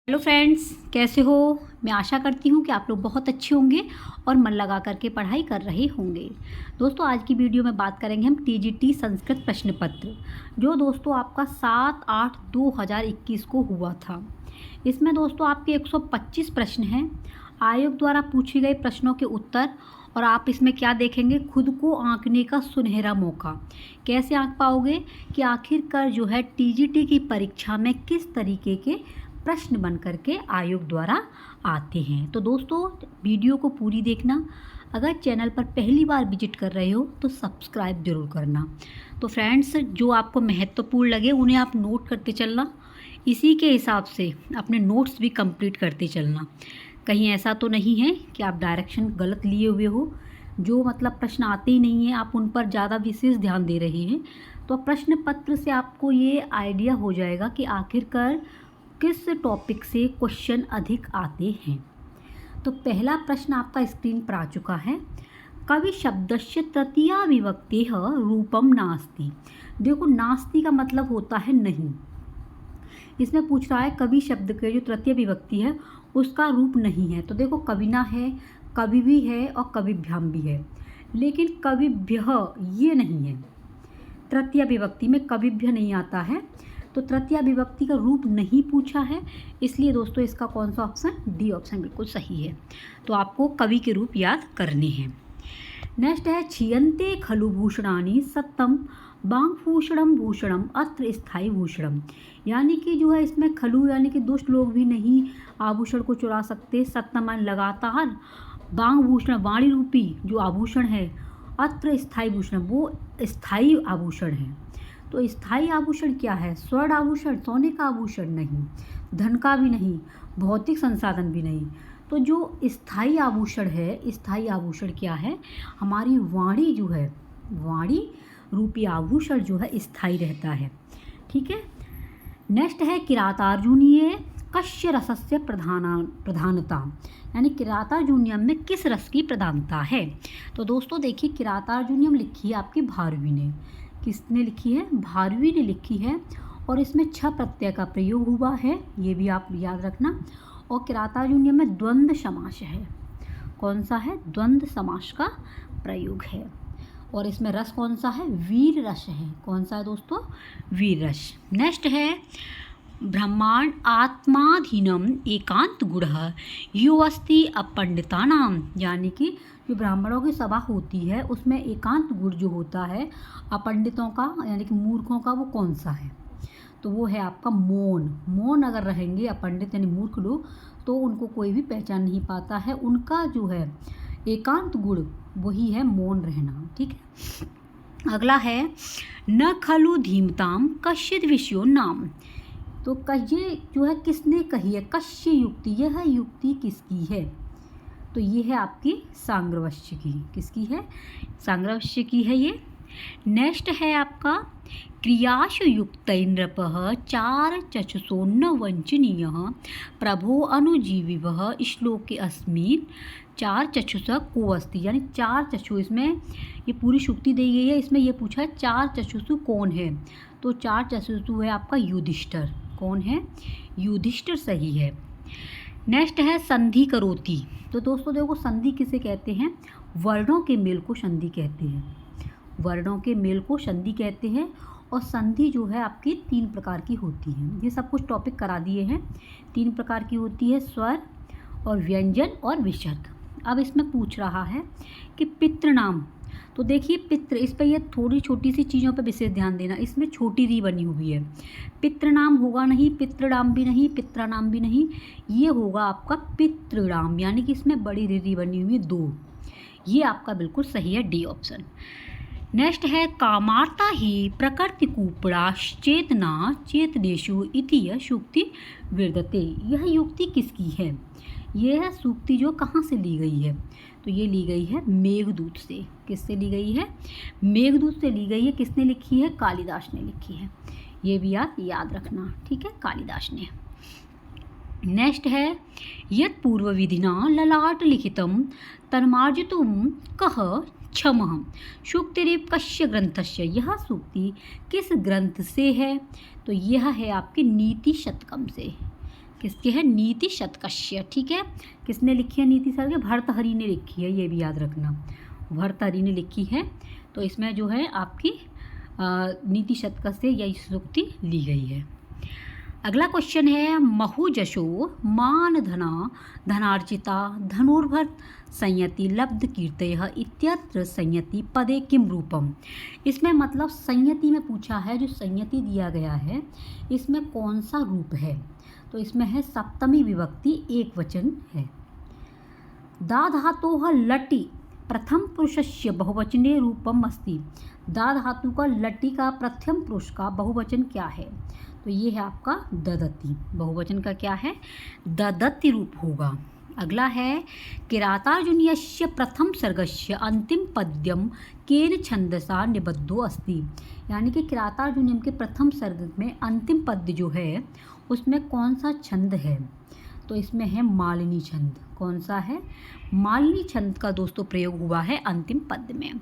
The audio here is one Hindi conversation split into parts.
हेलो फ्रेंड्स, कैसे हो। मैं आशा करती हूँ कि आप लोग बहुत अच्छे होंगे और मन लगा करके पढ़ाई कर रहे होंगे। दोस्तों, आज की वीडियो में बात करेंगे हम टीजीटी संस्कृत प्रश्न पत्र, जो दोस्तों आपका 7/8/2021 को हुआ था। इसमें दोस्तों आपके 125 प्रश्न हैं, आयोग द्वारा पूछे गए प्रश्नों के उत्तर, और आप इसमें क्या देखेंगे, खुद को आंकने का सुनहरा मौका। कैसे आंक पाओगे कि आखिरकार जो है टीजीटी की परीक्षा में किस तरीके के प्रश्न बन करके आयोग द्वारा आते हैं। तो दोस्तों, वीडियो को पूरी देखना। अगर चैनल पर पहली बार विजिट कर रहे हो तो सब्सक्राइब जरूर करना। तो फ्रेंड्स, जो आपको महत्वपूर्ण लगे उन्हें आप नोट करते चलना, इसी के हिसाब से अपने नोट्स भी कंप्लीट करते चलना। कहीं ऐसा तो नहीं है कि आप डायरेक्शन गलत लिए हुए हो, जो मतलब प्रश्न आते ही नहीं हैं आप उन पर ज़्यादा विशेष ध्यान दे रहे हैं। तो प्रश्न पत्र से आपको ये आइडिया हो जाएगा कि आखिरकार किस टॉपिक से क्वेश्चन अधिक आते हैं। तो पहला प्रश्न आपका स्क्रीन पर आ चुका है। कवि शब्दस्य तृतीया विभक्तेः रूपम नास्ति। देखो, नास्ति का मतलब होता है नहीं। इसमें पूछ रहा है कवि शब्द के जो तृतीय विभक्ति है उसका रूप नहीं है। तो देखो, कविना है, कवि भी है और कविभ्याम भी है, लेकिन कविभ्यः ये नहीं है। तृतीय विभक्ति में कविभ्य नहीं आता है, तो तृतीय विभक्ति का रूप नहीं पूछा है, इसलिए दोस्तों इसका कौन सा ऑप्शन, डी ऑप्शन बिल्कुल सही है। तो आपको कवि के रूप याद करने हैं। नेक्स्ट है छियन्ते खलु भूषणानि सत्तम बांगभूषणम भूषणम अत्र स्थायी भूषणम। यानी कि जो है इसमें खलु यानी कि दुष्ट लोग भी नहीं आभूषण को चुरा सकते। सत्तम लगातार, बांगभूषण वाणी रूपी जो आभूषण है, अत्र स्थायी भूषण वो स्थायी आभूषण है। तो स्थायी आभूषण क्या है, स्वर्ण आभूषण, सोने का आभूषण नहीं, धन का भी नहीं, भौतिक संसाधन भी नहीं। तो जो स्थायी आभूषण है, स्थायी आभूषण क्या है, हमारी वाणी जो है, वाणी रूपी आभूषण जो है स्थायी रहता है। ठीक है। नेक्स्ट है किरातार्जुनीय कस्य रसस्य प्रधानता। यानी किरातार्जुनीयम में किस रस की प्रधानता है। तो दोस्तों देखिए, किरातार्जुनीयम लिखी है आपकी भारवी ने। किसने लिखी है, भारवी ने लिखी है, और इसमें छ प्रत्यय का प्रयोग हुआ है, ये भी आप याद रखना। और किरातार्जुनीयम में द्वंद्व समास है। कौन सा है, द्वंद्व समास का प्रयोग है। और इसमें रस कौन सा है, वीर रस है। कौन सा है दोस्तों, वीर रस। नेक्स्ट है ब्रह्मांड आत्माधीनम एकांत गुण यो अस्ति अपंडितानाम। यानी कि जो ब्राह्मणों की सभा होती है उसमें एकांत गुण जो होता है अपंडितों का यानी कि मूर्खों का, वो कौन सा है। तो वो है आपका मौन। मौन अगर रहेंगे अपंडित यानी मूर्ख लोग तो उनको कोई भी पहचान नहीं पाता है। उनका जो है एकांत गुण वही है मौन रहना। ठीक है। अगला है न खलु धीमताम कश्चिद विषयो नाम। तो ये जो है किसने कही है, कश्य युक्ति, यह युक्ति किसकी है। तो ये है आपकी सांग्रवश्य की। किसकी है, सांग्रवश्य की है ये। नेक्स्ट है आपका क्रियाशु युक्त नृपः चार चक्षुषोन्न वंचनीयः प्रभो अनुजीविवः श्लोके अस्मिन् चार चक्षुष को अस्ति। यानी चार चक्षु, इसमें ये पूरी शुक्ति दी गई है। इसमें ये पूछा है चार चक्षुषु कौन है। तो चार चक्षुषु है आपका युधिष्ठिर। कौन है, युधिष्ठिर सही है। नेक्स्ट है संधि करोति। तो दोस्तों देखो, संधि किसे कहते हैं, वर्णों के मेल को संधि कहते हैं। वर्णों के मेल को संधि कहते हैं। और संधि जो है आपकी 3 प्रकार की होती है। ये सब कुछ टॉपिक करा दिए हैं। 3 प्रकार की होती है, स्वर और व्यंजन और विसर्ग। अब इसमें पूछ रहा है कि पितृनाम। तो देखिए पितृ, इस पर ये थोड़ी छोटी सी चीज़ों पर विशेष ध्यान देना। इसमें छोटी री बनी हुई है। पितृनाम होगा नहीं, पितृनाम भी नहीं, पितृनाम भी नहीं, ये होगा आपका पितृनाम। यानी कि इसमें बड़ी री बनी हुई है 2। ये आपका बिल्कुल सही है, डी ऑप्शन। नेक्स्ट है कामार्ता ही प्रकृति कुपड़ाश्चेतना चेतनेशु इति यह सूक्ति विद्यते। यह युक्ति किसकी है, यह सूक्ति जो कहाँ से ली गई है। तो ये ली गई है मेघदूत से। किससे ली गई है, मेघदूत से ली गई है। किसने लिखी है, कालिदास ने लिखी है। ये भी आप याद रखना। ठीक है, कालिदास ने। नेक्स्ट है यत् पूर्व विधिना ललाट लिखितम तन्मार्जितुम कह क्षमः सूक्तिरिव कस्य ग्रंथस्य। यह सूक्ति किस ग्रंथ से है। तो यह है आपकी नीति शतकम से। किसके है? नीति शतकस्य। ठीक है, किसने लिखी है नीति शतकस्य? भर्तृहरि ने लिखी है, ये भी याद रखना, भर्तृहरि ने लिखी है। तो इसमें जो है आपकी नीति शतकस्य से यही सूक्ति ली गई है। अगला क्वेश्चन है महुजशो मान धना धनार्जिता धनुर्भर संयति लब्ध कीर्तयः इत्यत्र संयति पदे किम रूपम। इसमें मतलब संयति में पूछा है, जो संयति दिया गया है इसमें कौन सा रूप है? तो इसमें है सप्तमी विभक्ति, एक वचन है। दा धातोः लटि प्रथम पुरुषस्य बहुवचने रूपम अस्ति। दा धातु का लटि का प्रथम पुरुष का बहुवचन क्या है? तो ये है आपका ददति। बहुवचन का क्या है? ददति रूप होगा। अगला है किरातार्जुनीयस्य प्रथम सर्गस्य अंतिम पद्यम केन छंदसा निबद्धो अस्ति। यानी कि किरातार्जुनीयम के प्रथम सर्ग में अंतिम पद्य जो है उसमें कौन सा छंद है? तो इसमें है मालिनी छंद। कौन सा है? मालिनी छंद का दोस्तों प्रयोग हुआ है अंतिम पद्य में।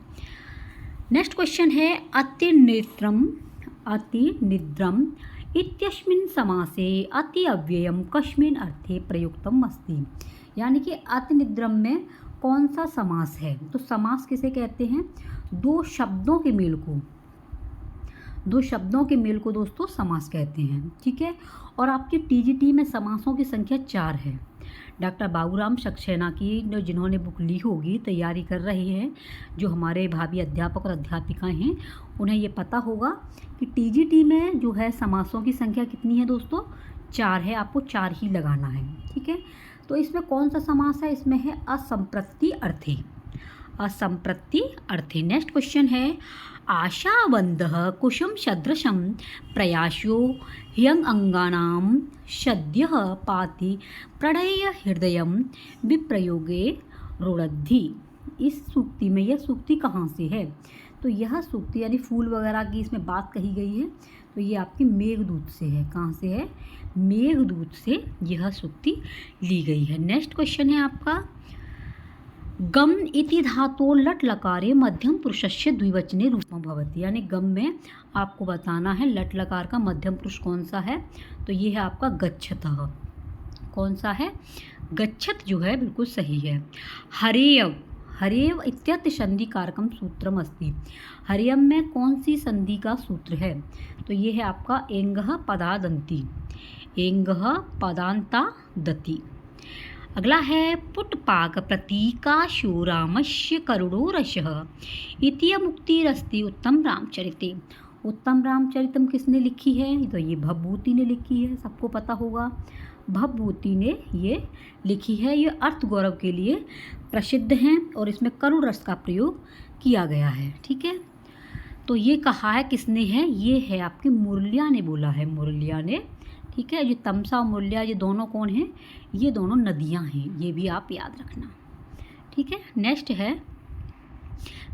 नेक्स्ट क्वेश्चन है अतिनिद्रम इत्यस्मिन् समासे अति अव्ययम कस्मिन् अर्थे प्रयुक्तम अस्ति। यानी कि अतिनिद्रम में कौन सा समास है? तो समास किसे कहते हैं? दो शब्दों के मेल को दोस्तों समास कहते हैं। ठीक है, और आपके टीजीटी में समासों की संख्या 4 है। डॉक्टर बाबूराम सक्सेना की जिन्होंने बुक ली होगी, तैयारी कर रहे हैं, जो हमारे भाभी अध्यापक और अध्यापिकाएं हैं, उन्हें ये पता होगा कि टीजीटी में जो है समासों की संख्या कितनी है दोस्तों? 4 है। आपको 4 ही लगाना है। ठीक है, तो इसमें कौन सा समास है? इसमें है असंप्रति अर्थे। असंप्रति अर्थे। नेक्स्ट क्वेश्चन है आशावन्दः कुशम सदृशं प्रयासो ह्यंग अंगानां सद्यः पाति प्रणय हृदयं विप्रयोगे रोड़द्धि। इस सूक्ति में यह सूक्ति कहाँ से है? तो यह सूक्ति यानी फूल वगैरह की इसमें बात कही गई है, तो ये आपकी मेघदूत से है। कहाँ से है? मेघदूत से यह सूक्ति ली गई है। नेक्स्ट क्वेश्चन है आपका गम इति धातो लट लकारे मध्यम पुरुषस्य द्विवचने रूपम भवति। यानी गम में आपको बताना है लट लकार का मध्यम पुरुष कौन सा है? तो ये है आपका गच्छतः। कौन सा है? गच्छत जो है बिल्कुल सही है। हरेव हरेव इत्यत संधि कारकम सूत्रम अस्ति। हरेयम में कौन सी संधि का सूत्र है? तो ये है आपका एंगः पदादंती। एंगः पदांता दति। अगला है पुटपाक प्रतीकाशो रामस्य करुणो रसः इति मुक्तिरस्ति उत्तम रामचरिते। उत्तम रामचरितम किसने लिखी है? तो ये भवभूति ने लिखी है, सबको पता होगा। भवभूति ने ये लिखी है। ये अर्थ गौरव के लिए प्रसिद्ध हैं और इसमें करुण रस का प्रयोग किया गया है। ठीक है, तो ये कहा है किसने है? ये है आपके मुरलिया ने बोला है, मुरलिया ने। ठीक है, जो तमसा और मुरलिया ये दोनों कौन हैं? ये दोनों नदियां हैं, ये भी आप याद रखना। ठीक है, नेक्स्ट है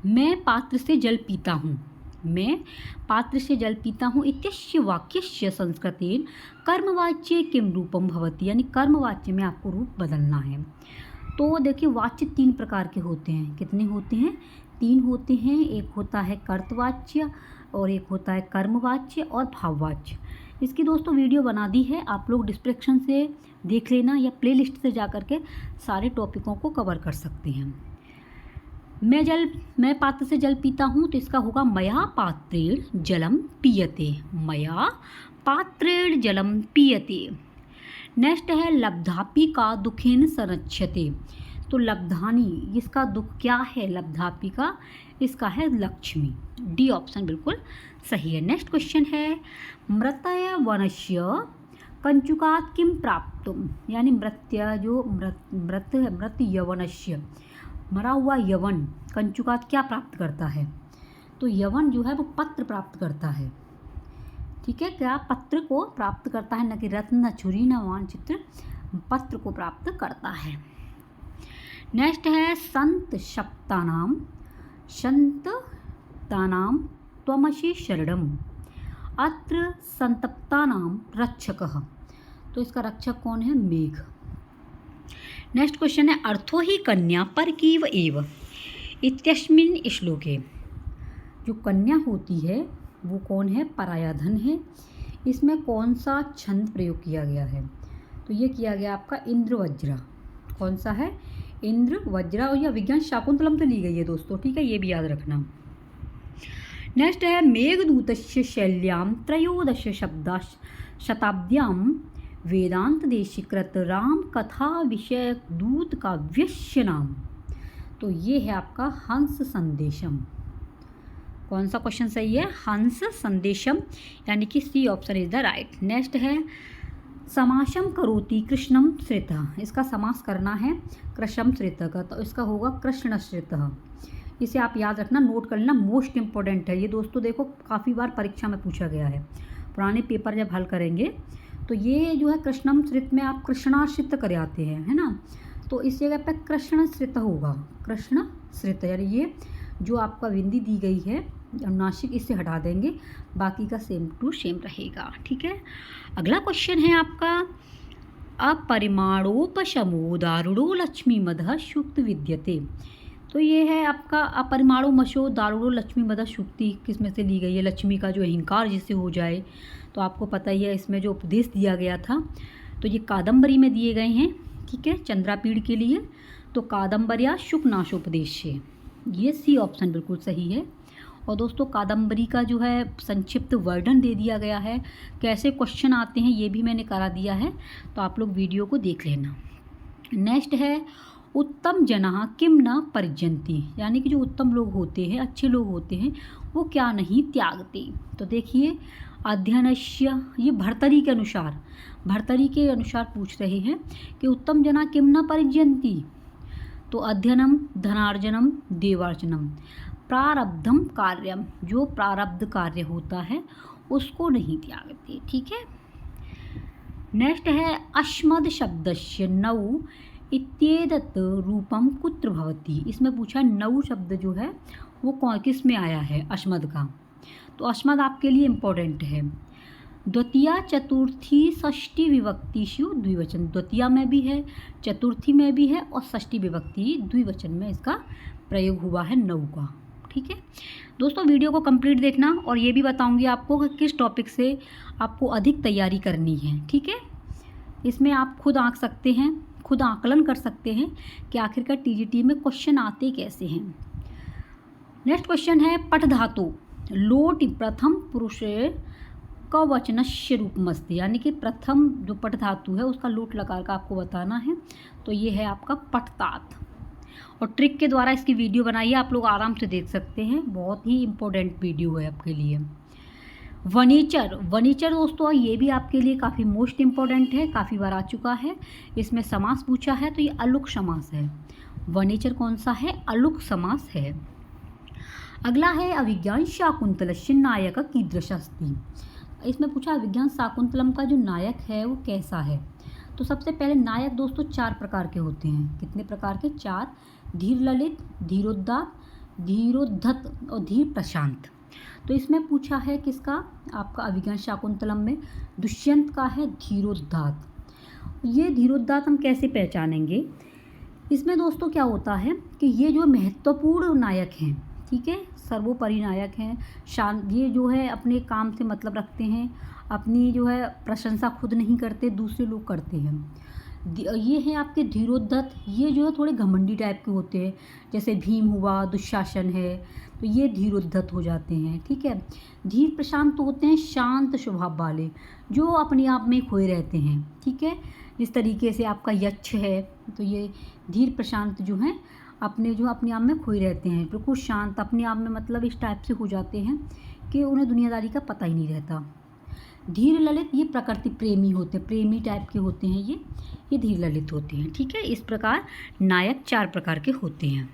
मैं पात्र से जल पीता हूँ। मैं पात्र से जल पीता हूँ इत्यस्य वाक्यस्य संस्कृतेन कर्मवाच्ये किम रूपम भवति। यानी कर्मवाच्य में आपको रूप बदलना है। तो देखिए वाच्य 3 प्रकार के होते हैं। कितने होते हैं? 3 होते हैं। एक होता है कर्तवाच्य और एक होता है कर्मवाच्य और भाववाच्य। इसकी दोस्तों वीडियो बना दी है, आप लोग डिस्क्रिप्शन से देख लेना या प्लेलिस्ट से जा कर के सारे टॉपिकों को कवर कर सकते हैं। मैं पात्र से जल पीता हूँ, तो इसका होगा मया पात्रेण जलम पीयते। मया पात्रेण जलम पीयते। नेक्स्ट है लब्धापी का दुखेन संरक्षते। तो लब्धानी, इसका दुख क्या है? लब्धापी का, इसका है लक्ष्मी। डी ऑप्शन बिल्कुल सही है। नेक्स्ट क्वेश्चन है मृतय वनस्य कंचुकात किम प्राप्तुम। यानी मृत्य जो मृत यवनस्य, मरा हुआ यवन कंचुकात क्या प्राप्त करता है? तो यवन जो है वो पत्र प्राप्त करता है। ठीक है, क्या पत्र को प्राप्त करता है, न कि रत्न न छुरी न मानचित्र, पत्र को प्राप्त करता है। नेक्स्ट है संत तानाम त्वमसि शरणम अत्र संतप्तानाम रक्षकः। तो इसका रक्षक कौन है? मेघ। नेक्स्ट क्वेश्चन है अर्थो ही कन्या परकीव एव इत्यस्मिन् श्लोके। जो कन्या होती है वो कौन है? पराया धन है। इसमें कौन सा छंद प्रयोग किया गया है? तो ये किया गया आपका इंद्र वज्र। कौन सा है? इंद्र वज्र। और यह विज्ञान शाकुंतलम से ली गई है दोस्तों, ठीक है, ये भी याद रखना। नेक्स्ट है मेघदूतस्य शैल्यां त्रयोदश शताब्द्यां वेदांत देशीकृत राम कथा विषय दूत काव्यस्य नाम। तो ये है आपका हंस संदेशम। कौन सा क्वेश्चन सही है? हंस संदेशम, यानी कि C option is the right. Next है समासम करोति कृष्णम श्रितः। इसका समास करना है कृष्णम श्रितः का, तो इसका होगा कृष्ण श्रितः। इसे आप याद रखना, नोट कर लेना, मोस्ट इंपॉर्टेंट है ये दोस्तों। देखो काफ़ी बार परीक्षा में पूछा गया है, पुराने पेपर जब हल करेंगे तो ये जो है कृष्णम श्रित में आप कृष्णाश्रित कर आते हैं, है ना, तो इस जगह पर कृष्ण श्रित होगा, कृष्ण श्रित, यानी ये जो आपका बिंदी दी गई है अनुनासिक, इससे हटा देंगे, बाकी का सेम टू सेम रहेगा, ठीक है। अगला क्वेश्चन है आपका अपरिमाणोपशमो दारुणो लक्ष्मी मदः सूक्त विद्यते। तो ये है आपका अपरिमाणो मशो दारुणो लक्ष्मी मदः सूक्ति किस में से ली गई है? लक्ष्मी का जो अहंकार जिससे हो जाए, तो आपको पता ही है इसमें जो उपदेश दिया गया था, तो ये कादम्बरी में दिए गए हैं, ठीक है, चंद्रापीड़ के लिए। तो कादम्बर्या शुकनाशोपदेश है, ये सी ऑप्शन बिल्कुल सही है। और दोस्तों कादम्बरी का जो है संक्षिप्त वर्णन दे दिया गया है, कैसे क्वेश्चन आते हैं ये भी मैंने करा दिया है, तो आप लोग वीडियो को देख लेना। नेक्स्ट है उत्तम जना किम न परिजंती, यानी कि जो उत्तम लोग होते हैं, अच्छे लोग होते हैं, वो क्या नहीं त्यागते। तो देखिए अध्ययनस्य, ये भर्तरी के अनुसार पूछ रहे हैं कि उत्तम जना किम न परिजंती। तो अध्ययनम धनार्जनम देवार्जनम प्रारब्धम कार्यम, जो प्रारब्ध कार्य होता है उसको नहीं त्यागते, ठीक है। नेक्स्ट है अस्मद शब्दस्य नौ इत्येतत् रूपम कुत्र भवति। इसमें पूछा नौ शब्द जो है वो कौन किस में आया है? अस्मद का। तो अस्मद आपके लिए इम्पोर्टेंट है। द्वितीया चतुर्थी षष्ठी विभक्तिषु द्विवचन, द्वितीया में भी है, चतुर्थी में भी है, और षष्ठी विभक्ति द्विवचन में इसका प्रयोग हुआ है नौ का, ठीक है। दोस्तों वीडियो को कंप्लीट देखना, और ये भी बताऊंगी आपको कि किस टॉपिक से आपको अधिक तैयारी करनी है, ठीक है। इसमें आप खुद आंक सकते हैं, खुद आकलन कर सकते हैं कि आखिरकार टीजीटी में क्वेश्चन आते कैसे हैं। नेक्स्ट क्वेश्चन है पठ धातु लोट प्रथम पुरुष कवचनस्य रूपमस्ति, यानी कि प्रथम जो पठ धातु है उसका लोट लगा कर आपको बताना है। तो ये है आपका पठतात, और ट्रिक के द्वारा इसकी वीडियो बनाइए, आप लोग आराम से देख सकते हैं, बहुत ही इम्पोर्टेंट वीडियो है आपके लिए। वनीचर दोस्तों ये भी आपके लिए काफ़ी मोस्ट इम्पॉर्टेंट है, काफ़ी बार आ चुका है। इसमें समास पूछा है तो ये अलुक समास है। वनीचर कौन सा है? अलुक समास है। अगला है अभिज्ञान शाकुंतलस्य नायक कीदृशस्ति। इसमें पूछा अभिज्ञान शाकुंतलम का जो नायक है वो कैसा है। तो सबसे पहले नायक दोस्तों 4 प्रकार के होते हैं। कितने प्रकार के? 4। धीर ललित, धीरोदात, धीरोद्धत और धीर प्रशांत। तो इसमें पूछा है किसका? आपका अभिज्ञान शाकुंतलम में दुष्यंत का है धीरोदात। ये धीरोदात हम कैसे पहचानेंगे? इसमें दोस्तों क्या होता है कि ये जो महत्वपूर्ण नायक हैं, ठीक है, सर्वोपरि नायक हैं, ये जो है अपने काम से मतलब रखते हैं, अपनी जो है प्रशंसा खुद नहीं करते, दूसरे लोग करते हैं। ये हैं आपके धीरोद्धत, ये जो है थोड़े घमंडी टाइप के होते हैं, जैसे भीम हुआ, दुशासन है, तो ये धीरोद्धत हो जाते हैं, ठीक है। धीर प्रशांत होते हैं शांत स्वभाव वाले, जो अपने आप में खोए रहते हैं, ठीक है। जिस तरीके से आपका यक्ष है, तो ये धीर प्रशांत जो हैं अपने आप में खोए रहते हैं, बिल्कुल शांत, अपने आप में मतलब इस टाइप से हो जाते हैं कि उन्हें दुनियादारी का पता ही नहीं रहता। धीर ललित ये प्रकृति प्रेमी होते हैं, प्रेमी टाइप के होते हैं, ये धीर ललित होते हैं, ठीक है। इस प्रकार नायक 4 प्रकार के होते हैं।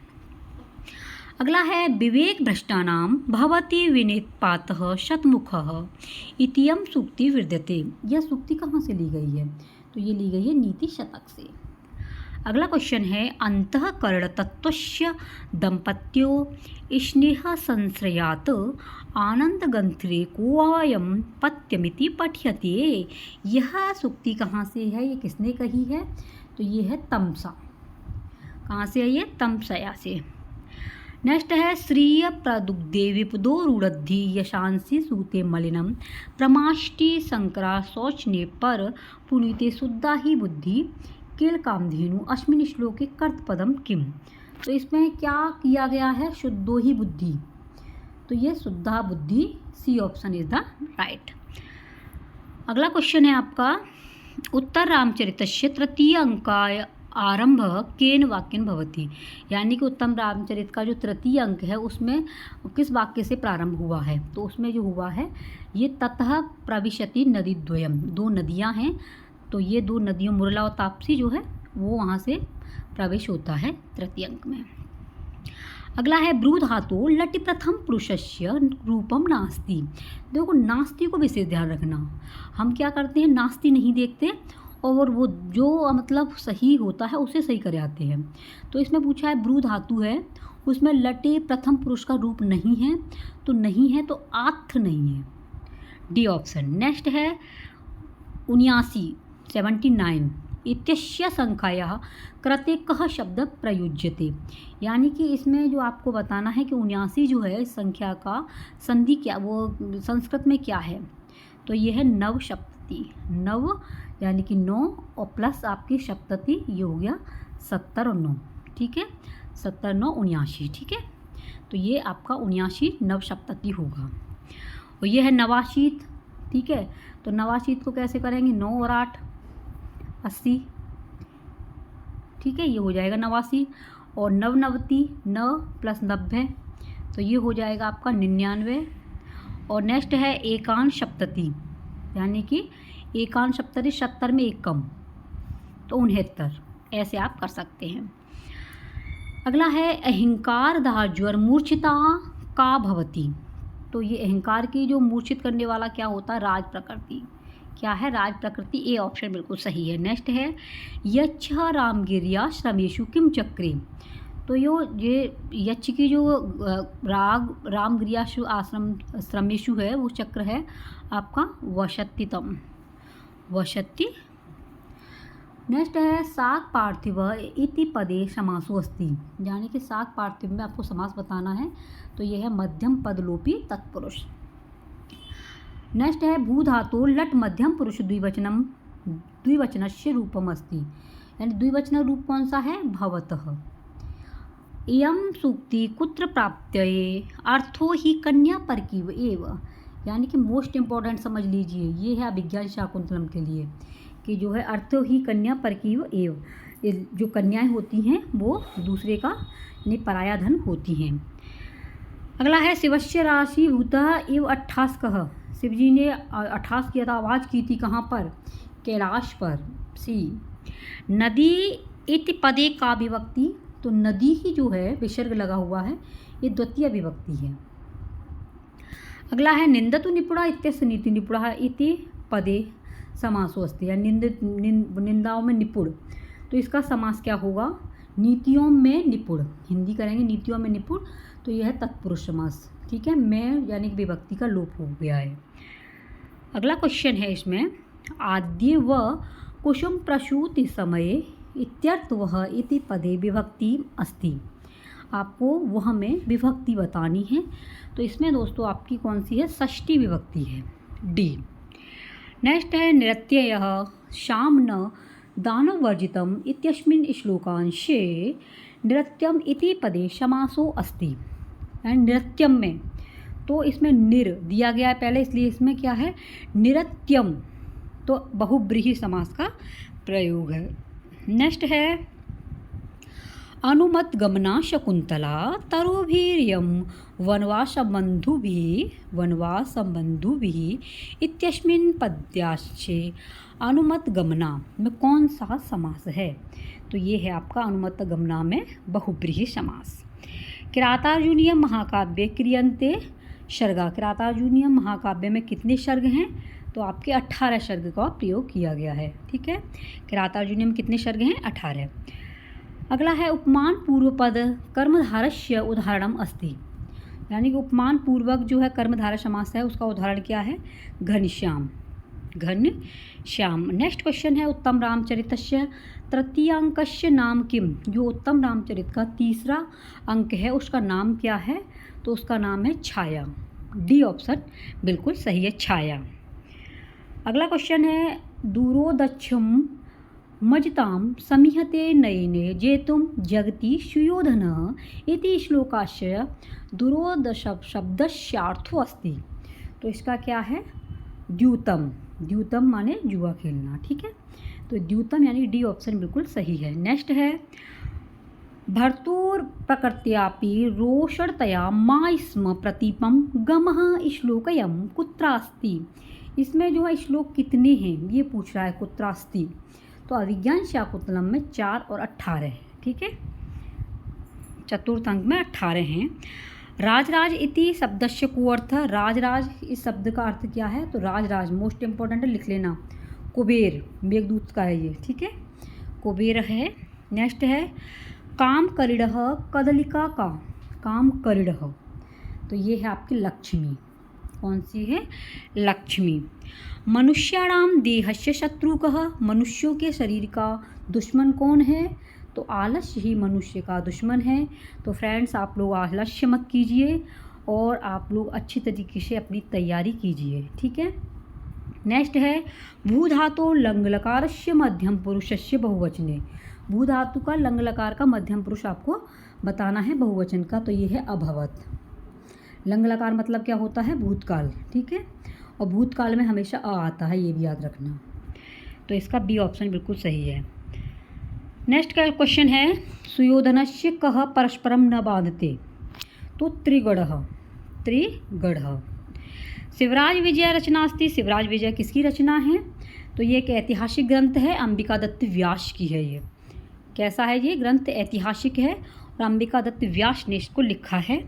अगला है विवेक भ्रष्टानाम भवति विनिपातः शतमुखः इतियम सूक्ति विद्यते। यह सूक्ति कहाँ से ली गई है? तो ये ली गई है नीति शतक से। अगला क्वेश्चन है अंतःकरण तत्वस्य दंपत्यो स्नेह संश्रयात आनंद गंथरे कोऽयं पत्यमिति पठ्यते। यह सूक्ति कहाँ से है? ये किसने कही है? तो ये है तमसा। कहाँ से है ये? तमसया से। नेक्स्ट है श्रिय प्रदुग्धे विपदो रूढ़द्धि यशांसी सूते मलिनम प्रमाष्टि संकरा शौचने पर पुनीते शुद्धा ही बुद्धि किल कामधेनु अस्मिन श्लोके कर्तपदम किम। तो इसमें क्या किया गया है, शुद्धो ही बुद्धि, तो ये शुद्धा बुद्धि, C option is the right. अगला क्वेश्चन है आपका, उत्तर रामचरितस्य तृतीय अंकाय आरंभ केन वाक्यन भवति, यानी कि उत्तम रामचरित का जो तृतीय अंक है उसमें किस वाक्य से प्रारंभ हुआ है। तो उसमें जो हुआ है ये ततः प्रविशति नदी द्वयम, दो नदियां हैं, तो ये दो नदियों मुरला और तापसी जो है वो वहाँ से प्रवेश होता है तृतीय अंक में। अगला है ब्रू धातु लटि प्रथम पुरुषस्य रूपम नास्ति। देखो नास्ति को विशेष ध्यान रखना, हम क्या करते हैं नास्ति नहीं देखते और वो जो मतलब सही होता है उसे सही कर आते हैं। तो इसमें पूछा है ब्रू धातु है, उसमें लटे प्रथम पुरुष का रूप नहीं है, तो नहीं है तो आथ नहीं है, डी ऑप्शन। नेक्स्ट है 79 इत्यस्य संख्यायाः कृते कः शब्द प्रयुज्यते, यानी कि इसमें जो आपको बताना है कि 79 जो है इस संख्या का संधि क्या, वो संस्कृत में क्या है। तो ये है नव सप्तति, नव यानी कि 9 और प्लस आपकी सप्तति, ये हो गया 70 और 9, ठीक है, 70 9 79, ठीक है। तो ये आपका 79 नव सप्तति होगा। और ये है नवाशीत, ठीक है, तो नवाशीत को कैसे करेंगे, 9 और 8 80, ठीक है, ये हो जाएगा 89। और नवनवति 9 प्लस 90, तो ये हो जाएगा आपका 99। और नेक्स्ट है एकान सप्तति, यानी कि एकान सप्तति 70 में एक कम, तो 69, ऐसे आप कर सकते हैं। अगला है अहंकार धाज्वर मूर्छिता का भवति। तो ये अहंकार की जो मूर्छित करने वाला क्या होता है, राज प्रकृति, क्या है, राज प्रकृति, ए ऑप्शन बिल्कुल सही है। नेक्स्ट है यच्छ रामगिरिया श्रमेशु किम चक्रे। तो ये यच्छ की जो राग रामगिरियाशु आश्रम श्रमेशु है वो चक्र है आपका वशत्तितम, वशत्ति। नेक्स्ट है साक पार्थिव इति पदे समासो अस्ति, यानी कि साक पार्थिव में आपको समास बताना है, तो ये है मध्यम पदलोपी तत्पुरुष। नेक्स्ट है भू धातु लट मध्यम पुरुष द्विवचनस्य रूपम अस्ति, यानी द्विवचन रूप कौन सा है, भवतः। इयं सूक्ति कुत्र प्राप्त्यये अर्थो ही कन्या परकीव एव, यानी कि मोस्ट इम्पॉर्टेंट समझ लीजिए, ये है अभिज्ञान शाकुंतलम के लिए कि जो है अर्थो ही कन्या परकीव एव, जो कन्याएं होती हैं वो दूसरे का पराया धन होती हैं। अगला है शिवस्य राशि भूतः इव 28 कह, शिव जी ने 28 किया था, आवाज़ की थी कहाँ पर, कैलाश पर, सी। नदी इति पदे का विभक्ति, तो नदी ही जो है विसर्ग लगा हुआ है, ये द्वितीय विभक्ति है। अगला है निंदतु निपुणा इत्यस्य नीति निपुणा इति पदे समासो अस्ति, या निंदाओं में निपुण, तो इसका समास क्या होगा, नीतियों में निपुण, हिंदी करेंगे नीतियों में निपुण, तो यह है तत्पुरुष समास, ठीक है, में यानी कि विभक्ति का लोप हो गया है। अगला क्वेश्चन है इसमें, आद्य व कुसुम प्रसूति समये इत्यर्थवः इति पदे विभक्ति अस्ति, आपको वह में विभक्ति बतानी है, तो इसमें दोस्तों आपकी कौन सी है, षष्ठी विभक्ति है, डी। नेक्स्ट है नृत्ययः शाम्न दानवर्जितम् इत्यस्मिन् श्लोकांशे नृत्यम इति पदे समासो अस्ति, नृत्यम में, तो इसमें निर दिया गया है पहले, इसलिए इसमें क्या है, नृत्यम, तो बहुब्रीहि समास का प्रयोग है। नेक्स्ट है अनुमत गमना शकुंतला तरुभिर्यम वनवासबंधुभिः इत्यस्मिन् पद्याश्चे अनुमत गमना में कौन सा समास है, तो ये है आपका अनुमत गमना में बहुब्रीहि समास। किरातार्जुनीय महाकाव्य क्रियन्ते सर्गा, किरातार्जुनीय महाकाव्य में कितने सर्ग हैं, तो आपके 18 सर्ग का प्रयोग किया गया है, ठीक है, किरातार्जुनीय में कितने सर्ग हैं, 18। अगला है उपमान पूर्व पद कर्मधारस्य उदाहरणम अस्ति, यानी कि उपमान पूर्वक जो है कर्मधारय समास है उसका उदाहरण क्या है, घनश्याम, घन श्याम। नेक्स्ट क्वेश्चन है उत्तम रामचरितस्य तृतीयांकस्य नाम किम। जो उत्तम रामचरित का तीसरा अंक है उसका नाम क्या है, तो उसका नाम है छाया। डी ऑप्शन बिल्कुल सही है, छाया। अगला क्वेश्चन है दूरोदच्छम मजताम समीहते नयने जेतुम जगति सुयोधनः इति श्लोकास्य दूरोदश शब्दस्यार्थो अस्ति। तो इसका क्या है, द्यूतम। द्यूतम माने जुआ खेलना, ठीक है। तो द्यूतम यानी डी ऑप्शन बिल्कुल सही है। नेक्स्ट है भर्तुर प्रकृत्यापि रोषणतया मा स्म प्रतीपम गमः श्लोकयम कुत्रास्ति। इसमें जो है श्लोक कितने हैं ये पूछ रहा है, कुत्रास्ति। तो अभिज्ञान शाकुंतलम में 4 और 18 है, ठीक है। चतुर्थ अंक में 18 हैं। राजराज इति शब्दस्य को अर्थ। राजराज इस शब्द का अर्थ क्या है, तो राजराज मोस्ट इंपॉर्टेंट है, लिख लेना। कुबेर मेघदूत का है ये, ठीक है, कुबेर है। नेक्स्ट है काम करिड़ कदलिका का। काम करिड़, तो ये है आपकी लक्ष्मी। कौन सी है, लक्ष्मी। मनुष्याणाम देहस्य शत्रुकः। मनुष्यों के शरीर का दुश्मन कौन है, तो आलस्य ही मनुष्य का दुश्मन है। तो फ्रेंड्स आप लोग आलस्य मत कीजिए और आप लोग अच्छी तरीके से अपनी तैयारी कीजिए, ठीक है। नेक्स्ट है भू धातु लंग लकारस्य मध्यम पुरुषस्य बहुवचने। भू धातु का लंग लकार का मध्यम पुरुष आपको बताना है बहुवचन का, तो ये है अभवत। लंग लकार मतलब क्या होता है, भूतकाल, ठीक है। और भूतकाल में हमेशा अ आता है, ये भी याद रखना। तो इसका बी ऑप्शन बिल्कुल सही है। नेक्स्ट का क्वेश्चन है सुयोधनस्य कः परस्परम न बाधते। तो त्रिगढ़। त्रिगढ़। शिवराज विजय रचना अस्ति। शिवराज विजय किसकी रचना है, तो ये एक ऐतिहासिक ग्रंथ है, अंबिका दत्त व्यास की है। ये कैसा है, ये ग्रंथ ऐतिहासिक है और अंबिका दत्त व्यास ने इसको लिखा है।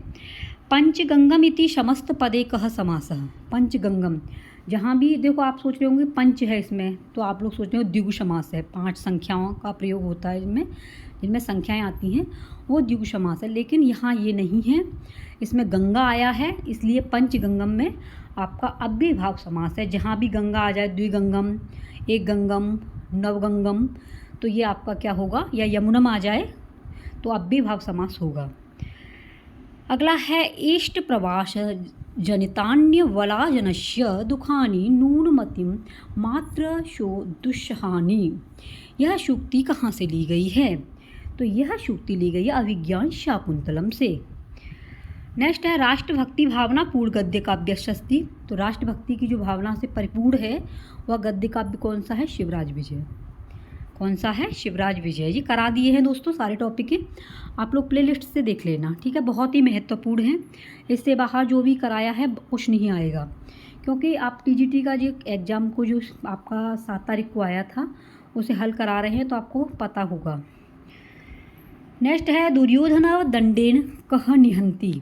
पंचगंगम इति समस्त पदे कः समासः। पंचगंगम, जहाँ भी देखो आप सोच रहे होंगे पंच है इसमें, तो आप लोग सोच रहे हो द्विगु समास है। 5 संख्याओं का प्रयोग होता है इनमें, जिनमें संख्याएं आती हैं वो द्विगु समास है, लेकिन यहाँ ये नहीं है। इसमें गंगा आया है, इसलिए पंचगंगम में आपका अव्ययभाव समास है। जहाँ भी गंगा आ जाए, द्विगंगम, एक गंगम, नवगंगम, तो ये आपका क्या होगा, या यमुनम आ जाए तो अव्ययभाव समास होगा। अगला है इष्ट प्रवास जनितान्य वलाजनस्य दुखानि नूनमतिम मात्र शो दुष्हानि। यह सूक्ति कहाँ से ली गई है, तो यह सूक्ति ली गई है अभिज्ञान शाकुंतलम से। नेक्स्ट है राष्ट्रभक्ति भावना पूर्ण गद्य काव्यस्ति। तो राष्ट्रभक्ति की जो भावना से परिपूर्ण है वह गद्य काव्य कौन सा है, शिवराज विजय। कौन सा है, शिवराज विजय। ये करा दिए हैं दोस्तों सारे टॉपिक के, आप लोग प्लेलिस्ट से देख लेना, ठीक है। बहुत ही महत्वपूर्ण है, इससे बाहर जो भी कराया है कुछ नहीं आएगा, क्योंकि आप टीजीटी का जो एग्ज़ाम को जो आपका 7 तारीख को आया था उसे हल करा रहे हैं, तो आपको पता होगा। नेक्स्ट है दुर्योधन दंडेन कह निहंती।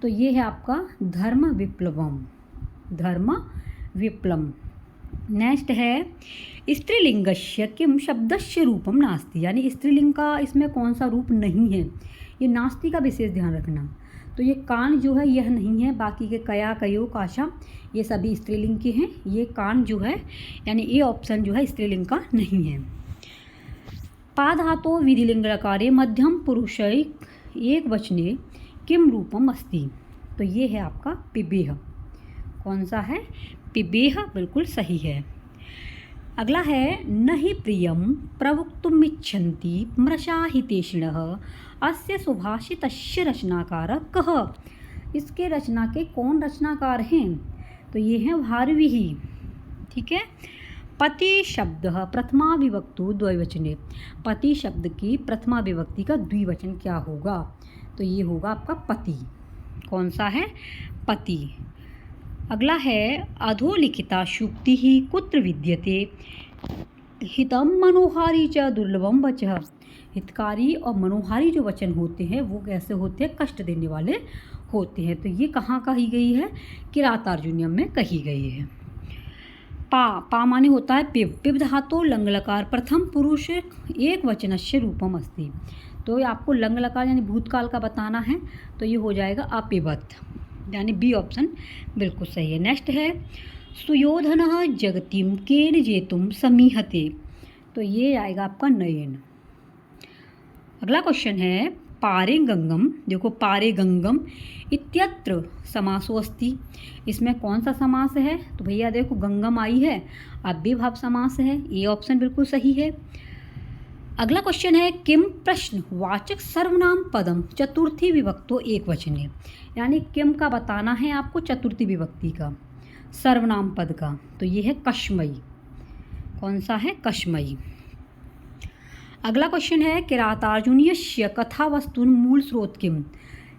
तो ये है आपका धर्म विप्लवम। धर्म विप्लवम। नेक्स्ट है स्त्रीलिंगस्य किम शब्दस्य रूपम नास्ति। यानी स्त्रीलिंग का इसमें कौन सा रूप नहीं है, ये नास्ति का विशेष ध्यान रखना। तो ये कान जो है यह नहीं है, बाकी के कया कयो काशा ये सभी स्त्रीलिंग के हैं। ये कान जो है यानी ये ऑप्शन जो है स्त्रीलिंग का नहीं है। पाधातो विधिलिंग लकारे मध्यम पुरुष एक वचने किम रूपम अस्ति। तो ये है आपका पिबेह। कौन सा है, पिबेह, बिल्कुल सही है। अगला है न हि प्रियम प्रवक्तुमिच्छन्ति मृषा हितेषिणः अस्य सुभाषितस्य रचनाकार कः। इसके रचना के कौन रचनाकार हैं, तो ये हैं भारविही, ठीक है। पति शब्द प्रथमा विभक्तु द्विवचने। पति शब्द की प्रथमा विभक्ति का द्विवचन क्या होगा, तो ये होगा आपका पति। कौन सा है, पति। अगला है अधोलिखिता सूक्ति ही कुत्र विद्यते हितम मनोहारी च दुर्लभम वचः। हितकारी और मनोहारी जो वचन होते हैं वो कैसे होते हैं, कष्ट देने वाले होते हैं। तो ये कहाँ कही गई है, किरातार्जुनीयम में कही गई है। पा माने होता है पिब। पिब धातु लंग लकार प्रथम पुरुष एक वचनस्य रूपम अस्ति। तो ये आपको लंग लकार यानी भूतकाल का बताना है, तो ये हो जाएगा अपिबत, यानी बी ऑप्शन बिल्कुल सही है। नेक्स्ट है सुयोधनः जगतिं केन जेतुं समीहते, तो ये आएगा आपका नयन। अगला क्वेश्चन है पारे गंगम, देखो पारे गंगम इत्यत्र समासो अस्ति, इसमें कौन सा समास है? तो भैया देखो गंगम आई है, अव्ययभाव समास है, ये ऑप्शन बिल्कुल सही है। अगला क्वेश्चन है किम प्रश्न वाचक सर्वनाम पदम चतुर्थी विभक्तो एक वचने, यानी किम का बताना है आपको चतुर्थी विभक्ति का सर्वनाम पद का, तो ये है कश्मई। कौन सा है? कश्मई। अगला क्वेश्चन है किरातार्जुनीयस्य कथा वस्तु मूल स्रोत किम,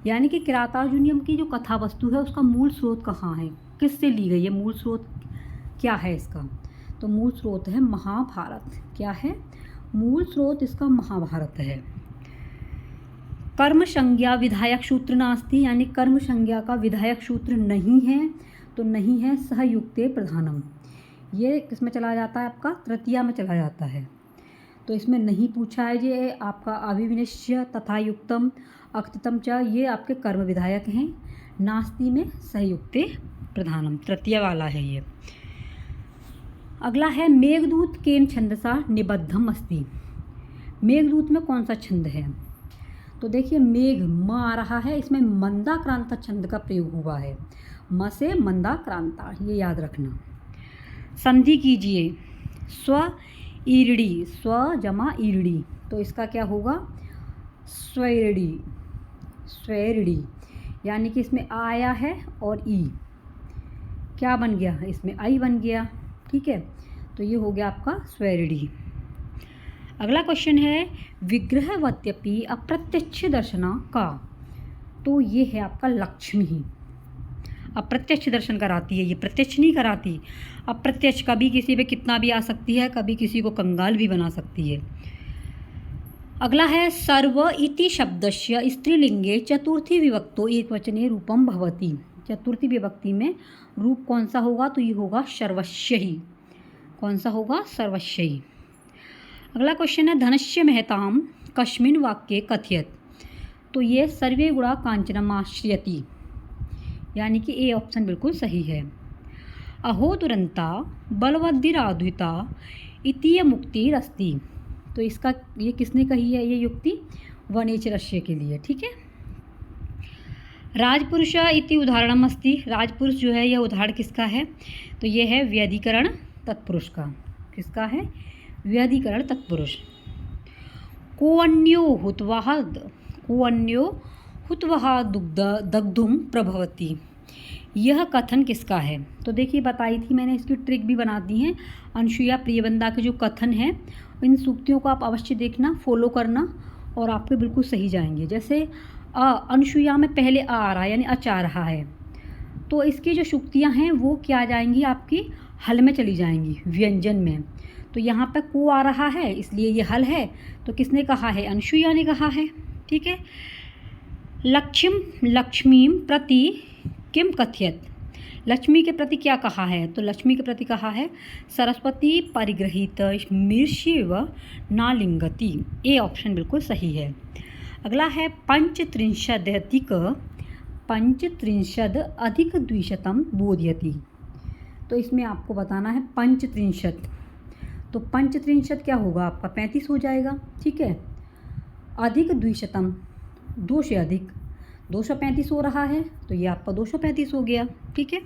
यानी कि किरातार्जुनीयम की जो कथा वस्तु है उसका मूल स्रोत कहाँ है, किससे ली गई है, मूल स्रोत क्या है इसका? तो मूल स्रोत है महाभारत। क्या है? मूल स्रोत इसका महाभारत है। कर्म संज्ञा विधायक सूत्र नास्ति, यानी कर्म संज्ञा का विधायक सूत्र नहीं है, तो नहीं है सहयुक्ते प्रधानम, ये किस में चला जाता है? आपका तृतीया में चला जाता है, तो इसमें नहीं पूछा है। ये आपका अभिविनिश्य तथा युक्तम अक्तम च, ये आपके कर्म विधायक हैं। नास्ति में सहयुक्ते प्रधानम, तृतीय वाला है ये। अगला है मेघदूत केन छंदसा निबद्धम अस्ति, मेघदूत में कौन सा छंद है? तो देखिए मेघ म आ रहा है, इसमें मंदाक्रांता छंद का प्रयोग हुआ है, म से मंदाक्रांता, ये याद रखना। संधि कीजिए स्व ईरड़ी, स्व जमा ईरड़ी, तो इसका क्या होगा? स्वैरड़ी, स्वैरड़ी, यानी कि इसमें आ आया है और ई क्या बन गया? इसमें आई बन गया। ठीक है, तो ये हो गया आपका स्वैरड़ी। अगला क्वेश्चन है विग्रहवत्यपि अप्रत्यक्ष दर्शना का, तो ये है आपका लक्ष्मी। अप्रत्यक्ष दर्शन कराती है, ये प्रत्यक्ष नहीं कराती। अप्रत्यक्ष कभी किसी पे कितना भी आ सकती है, कभी किसी को कंगाल भी बना सकती है। अगला है सर्व इति शब्दस्य स्त्रीलिंगे चतुर्थी विभक्तो एकवचने रूपम भवति, चतुर्थी विभक्ति में रूप कौन सा होगा? तो ये होगा सर्वस्य ही। कौन सा होगा? सर्वस्य ही। अगला क्वेश्चन है धनस्य महताम कस्मिन् वाक्ये कथयत, तो ये सर्वे गुणा कांचनमाश्रयति, यानी कि ए ऑप्शन बिल्कुल सही है। अहो दुरंता बलवद्धिराधुता इतीय मुक्तिरस्ति, तो इसका ये किसने कही है ये युक्ति? वनेचरस्य के लिए। ठीक है। राजपुरुष इति उदाहरणम अस्ति, राजपुरुष जो है यह उदाहरण किसका है? तो ये है व्यधिकरण तत्पुरुष का। किसका है? व्यधिकरण तत्पुरुष। कोअन्यो हुतवाहद, कोअन्यो हुतवहा दग्धुम प्रभवती, यह कथन किसका है? तो देखिए बताई थी मैंने, इसकी ट्रिक भी बना दी है। अनुसुईया प्रियवंदा के जो कथन है, इन सूक्तियों को आप अवश्य देखना, फॉलो करना, और आपके बिल्कुल सही जाएंगे। जैसे अनुसुईया में पहले आ रहा है, यानी अच आ रहा है, तो इसकी जो सूक्तियाँ हैं वो क्या आ जाएंगी? आपकी हल में चली जाएंगी, व्यंजन में। तो यहाँ पर को आ रहा है, इसलिए ये हल है। तो किसने कहा है? अनुसुईया ने कहा है। ठीक है। लक्ष्मीं प्रति किम कथयत, लक्ष्मी के प्रति क्या कहा है? तो लक्ष्मी के प्रति कहा है सरस्वती परिगृहीत मीर्ष्येव नालिंगति, ए ऑप्शन बिल्कुल सही है। अगला है पंचत्रिंशद अधिक द्विशतम बोधयति, तो इसमें आपको बताना है पंचत्रिंशत, तो पंचत्रिंशत क्या होगा? आपका 35 हो जाएगा। ठीक है। अधिक द्विशतम, 2 से अधिक, 235 हो रहा है, तो ये आपका 235 हो गया। ठीक है।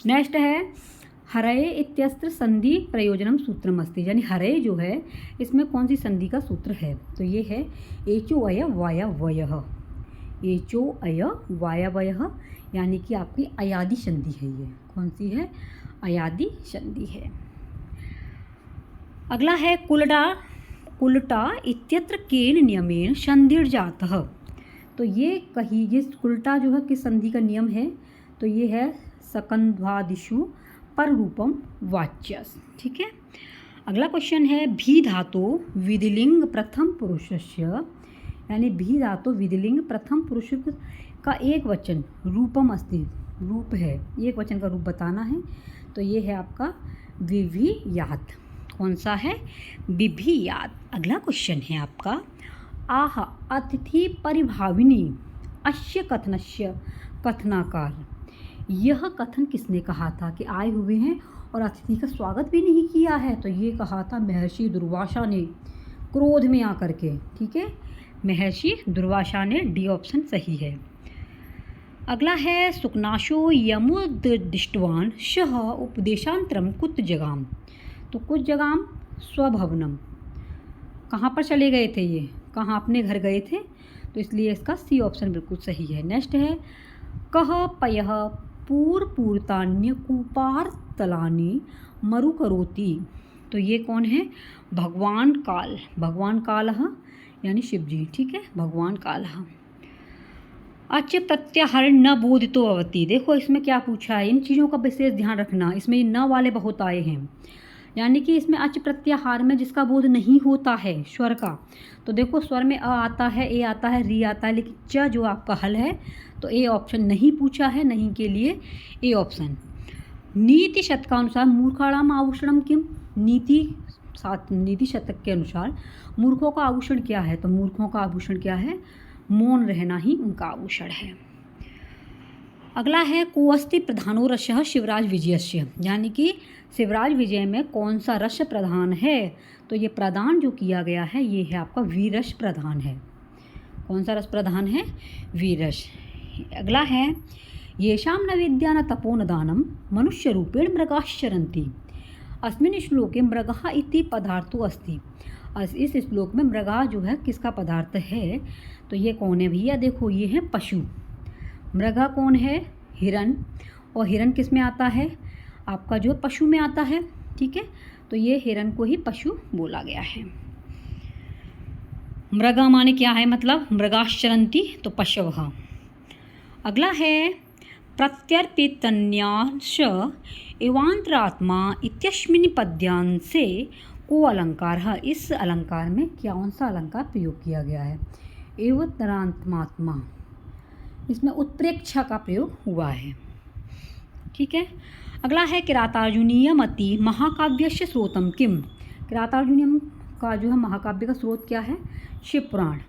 नेक्स्ट है हरये इत्यस्त्र संधि प्रयोजनम सूत्रम अस्ति, यानी हरये जो है इसमें कौन सी संधि का सूत्र है? तो ये है एचो अय वायवयः, एचो अय वायवयः, यानी कि आपकी अयादि संधि है। ये कौन सी है? अयादि संधि है। अगला है कुलटा इत्यत्र केन नियमेन संधिर्जातः, तो ये कुलटा जो है किस संधि का नियम है? तो ये है सकंध्वादिषु पर रूपम वाच्यस। ठीक है। अगला क्वेश्चन है भी धातु विधिलिंग प्रथम पुरुषस्य, यानी भी धातु विधिलिंग प्रथम पुरुष का एक वचन रूपम अस्ति, रूप है, एक वचन का रूप बताना है। तो ये है आपका विभियात। कौन सा है? विभियात। अगला क्वेश्चन है आपका आह अतिथि परिभाविनी अस्य कथनस्य कथनाकार, यह कथन किसने कहा था कि आए हुए हैं और अतिथि का स्वागत भी नहीं किया है? तो ये कहा था महर्षि दुर्वासा ने, क्रोध में आकर के। ठीक है, महर्षि दुर्वासा ने, डी ऑप्शन सही है। अगला है सुकनाशो यमुदृष्टवान शह उपदेशांतरम कुत जगाम। तो कुत जगाम स्वभवनम, कहाँ पर चले गए थे ये, कहाँ अपने घर गए थे, तो इसलिए इसका सी ऑप्शन बिल्कुल सही है। नेक्स्ट है कह पयः पूर्वपूर्तान्य कूपार तलानी मरु करोति। तो ये कौन है? भगवान काल, भगवान कालः यानी शिव जी। ठीक है, भगवान कालः। अच प्रत्याहार न बोधितो भवति। देखो इसमें क्या पूछा है, इन चीज़ों का विशेष ध्यान रखना। इसमें ये न वाले बहुत आए हैं, यानी कि इसमें अच प्रत्याहार में जिसका बोध नहीं होता है स्वर का, तो देखो स्वर में अ आता है, ए आता है, री आता है, लेकिन च जो आपका हल है तो ए ऑप्शन नहीं पूछा है, नहीं के लिए ए ऑप्शन। नीति शतक का अनुसार मूर्खाणाम आभूषणम किम। नीति शतक के अनुसार मूर्खों का आभूषण क्या है? तो मूर्खों का आभूषण क्या है? मौन रहना ही उनका आभूषण है। अगला है को अस्ति प्रधानो रसः शिवराज विजयस्य, यानी कि शिवराज विजय में कौन सा रस प्रधान है? तो ये प्रदान जो किया गया है ये है आपका वीरस प्रधान है। कौन सा रस प्रधान है? वीरस। अगला है येषां न विद्या न तपो न दानम मनुष्य रूपेण मृगाश्चरन्ति। अस्मिन् श्लोके मृगः इति पदार्थो अस्ति। इस श्लोक में मृगा जो है किसका पदार्थ है? तो ये कौन है भैया? देखो ये है पशु। मृगा कौन है? हिरण। और हिरण किस में आता है? आपका जो पशु में आता है। ठीक है, तो ये हिरण को ही पशु बोला गया है। मृगा माने क्या है? मतलब मृगाश्चरन्ति, तो पशवः। अगला है प्रत्यर्पितन्यांश एवांतरात्मा इत्यस्मिन् पद्यांसे को अलंकार है। इस अलंकार में कौन सा अलंकार प्रयोग किया गया है? एवतरात्मात्मा, इसमें उत्प्रेक्षा का प्रयोग हुआ है। ठीक है, अगला है किरातार्जुनीयमति महाकाव्यस्य स्रोतम किम। किरातार्जुनीयम का जो है महाकाव्य का स्रोत क्या है? शिव पुराण।